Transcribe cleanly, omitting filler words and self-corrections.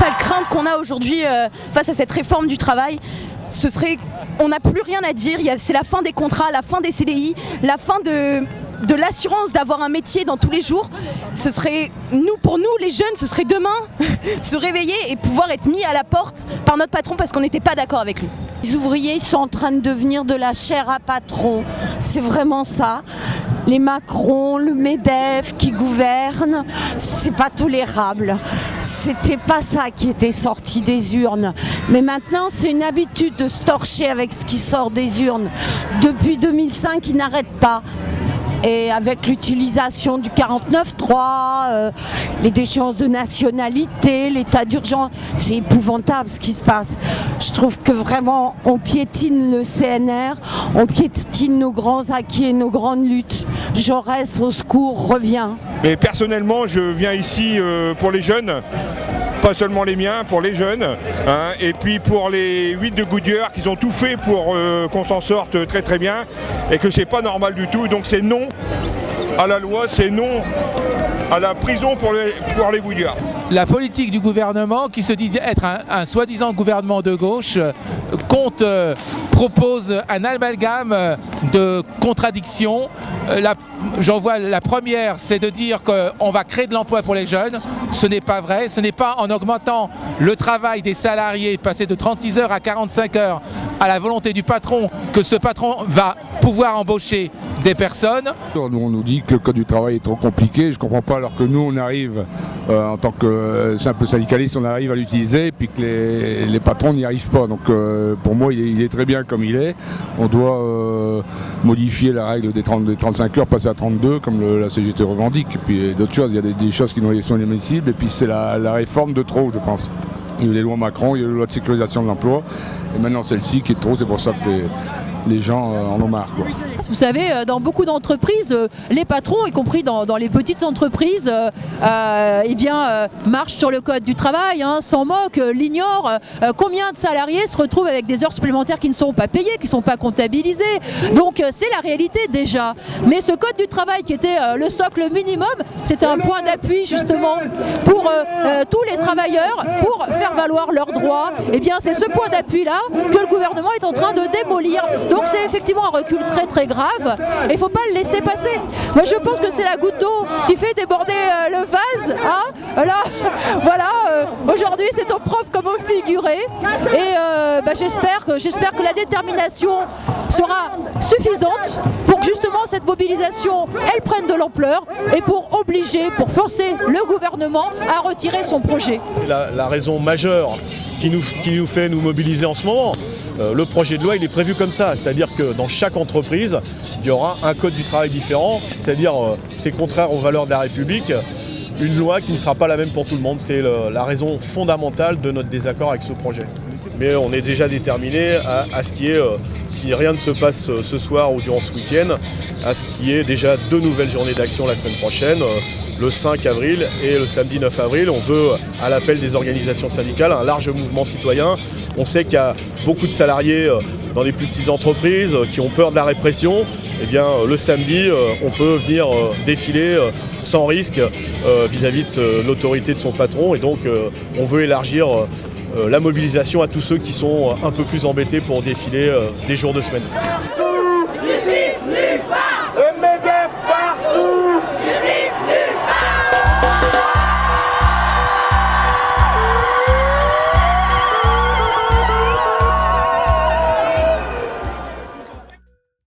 principale crainte qu'on a aujourd'hui face à cette réforme du travail, ce serait, on n'a plus rien à dire, c'est la fin des contrats, la fin des CDI, la fin de l'assurance d'avoir un métier dans tous les jours. Ce serait, pour nous les jeunes, ce serait demain se réveiller et pouvoir être mis à la porte par notre patron parce qu'on n'était pas d'accord avec lui. Les ouvriers sont en train de devenir de la chair à patron, c'est vraiment ça. Les Macron, le MEDEF qui gouvernent, c'est pas tolérable. C'était pas ça qui était sorti des urnes. Mais maintenant, c'est une habitude de se torcher avec ce qui sort des urnes. Depuis 2005, ils n'arrêtent pas. Et avec l'utilisation du 49.3, les déchéances de nationalité, l'état d'urgence, c'est épouvantable ce qui se passe. Je trouve que vraiment on piétine le CNR, on piétine nos grands acquis et nos grandes luttes. Jaurès, au secours, reviens. Mais personnellement, je viens ici pour les jeunes. Pas seulement les miens, pour les jeunes, hein, et puis pour les 8 de Goodyear qui ont tout fait pour qu'on s'en sorte très très bien et que c'est pas normal du tout. Donc c'est non à la loi, c'est non à la prison pour les Goodyear. La politique du gouvernement, qui se dit être un soi-disant gouvernement de gauche, propose un amalgame de contradictions. J'en vois la première, c'est de dire qu'on va créer de l'emploi pour les jeunes. Ce n'est pas vrai. Ce n'est pas en augmentant le travail des salariés, passer de 36 heures à 45 heures à la volonté du patron, que ce patron va pouvoir embaucher des personnes. On nous dit que le code du travail est trop compliqué. Je ne comprends pas, alors que nous, on arrive, en tant que simple syndicaliste, on arrive à l'utiliser, et puis que les patrons n'y arrivent pas. Donc pour moi, il est très bien comme il est. On doit modifier la règle des 35 heures, passer à 32, comme la CGT revendique. Et puis d'autres choses, il y a des choses qui sont inadmissibles. Et puis c'est la réforme de trop, je pense. Il y a eu les lois Macron, il y a eu la loi de sécurisation de l'emploi. Et maintenant celle-ci qui est trop, c'est pour ça que les gens en ont marre, quoi. Vous savez, dans beaucoup d'entreprises, les patrons, y compris dans les petites entreprises, marchent sur le code du travail, s'en moquent, l'ignorent. Combien de salariés se retrouvent avec des heures supplémentaires qui ne sont pas payées, qui ne sont pas comptabilisées? Donc c'est la réalité déjà. Mais ce code du travail qui était le socle minimum, c'était un point d'appui justement pour tous les travailleurs, pour faire valoir leurs droits. Et bien c'est ce point d'appui-là que le gouvernement est en train de démolir. Donc c'est effectivement un recul très très grave et il ne faut pas le laisser passer. Moi je pense que c'est la goutte d'eau qui fait déborder le vase. Voilà, aujourd'hui c'est au propre comme au figuré. Et j'espère que la détermination sera suffisante pour que justement cette mobilisation elle prenne de l'ampleur et pour forcer le gouvernement à retirer son projet. La raison majeure qui nous fait nous mobiliser en ce moment. Le projet de loi il est prévu comme ça, c'est-à-dire que dans chaque entreprise, il y aura un code du travail différent, c'est-à-dire c'est contraire aux valeurs de la République, une loi qui ne sera pas la même pour tout le monde. C'est la raison fondamentale de notre désaccord avec ce projet. Mais on est déjà déterminé à ce qui est, si rien ne se passe ce soir ou durant ce week-end, à ce qui est déjà 2 nouvelles journées d'action la semaine prochaine, le 5 avril et le samedi 9 avril. On veut, à l'appel des organisations syndicales, un large mouvement citoyen. On sait qu'il y a beaucoup de salariés dans les plus petites entreprises qui ont peur de la répression. Eh bien, le samedi, on peut venir défiler sans risque vis-à-vis de l'autorité de son patron. Et donc, on veut élargir la mobilisation à tous ceux qui sont un peu plus embêtés pour défiler des jours de semaine.